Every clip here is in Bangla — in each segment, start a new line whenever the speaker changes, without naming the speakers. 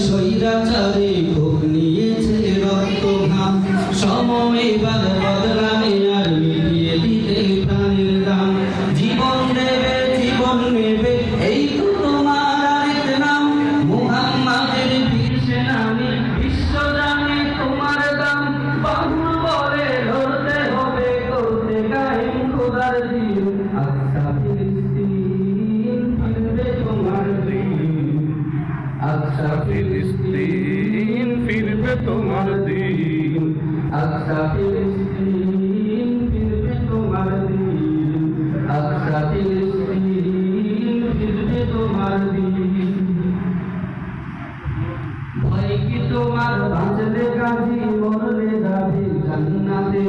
স্বৈরাচারে ভোগ নিয়েছে রক্ত ঘাম, সময় এবার বদলাবে আর মিটিয়ে দিতে প্রাণের দাম। জীবন দেবে জীবন নেবে এই তো তোমার আরেক নাম, মুহাম্মাদের বীর সেনানী বিশ্ব জানে তোমার দাম। বাহুল বলে ধরতে হবে করতে কায়েম খোদার দিন, আকসা ফিলিস্তিন ফিরবে তোমার দিন, আকসা
ফিলিস্তিন ফিরবে তোমার দিন,
আকসা ফিলিস্তিন ফিরবে তোমার দিন, আকসা ফিলিস্তিন ফিরবে তোমার দিন। ভয় কি তোমার বাঁচলে গাজী মরলে যাবে জান্নাতে,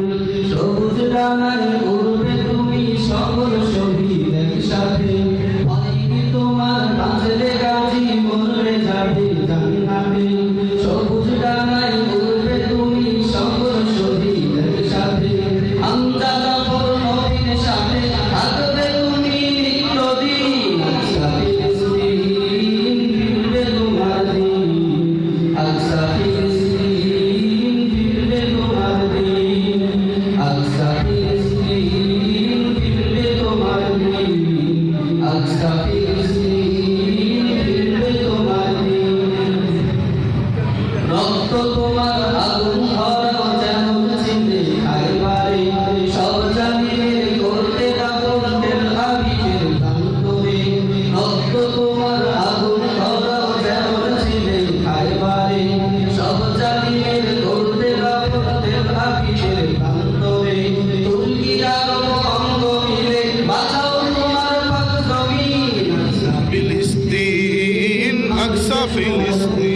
সবুজ ডানায় উড়বে তুমি সকল শহীদ একসাথে। ভয় কি তোমার বাঁচলে গাজী মরলে যাবে জান্নাতে, সবুজ ডানায় উড়বে তুমি সকল শহীদ একসাথে। হামজা জাফর নবীর সাথে থাকবে তুমি নিত্যদিন, আকসা ফিলিস্তিন ফিরবে তোমার দিন, আকসা ফিলিস্তিন ফিরবে তোমার দিন, আকসা ফিলিস্তিন ফিরবে তোমার দিন, আকসা ফিলিস্তিন ফিরবে তোমার দিন। রক্ত তোমার আগুন ভরা যেমন ছিঁড়ে খাইবারে, সব জালিমের করতে দাপন তেল আবিবের প্রান্তরে। রক্ত তোমার আগুন ভরা যেমন ছিঁড়ে খাইবারে, সব জালিমের করতে দাপন তেল আবিবের প্রান্তরে। তুর্কির আরব অঙ্গ মিলে বাঁচাও তোমার পাক জমিন, আকসা
ফিলিস্তিন আকসা ফিলিস্তিন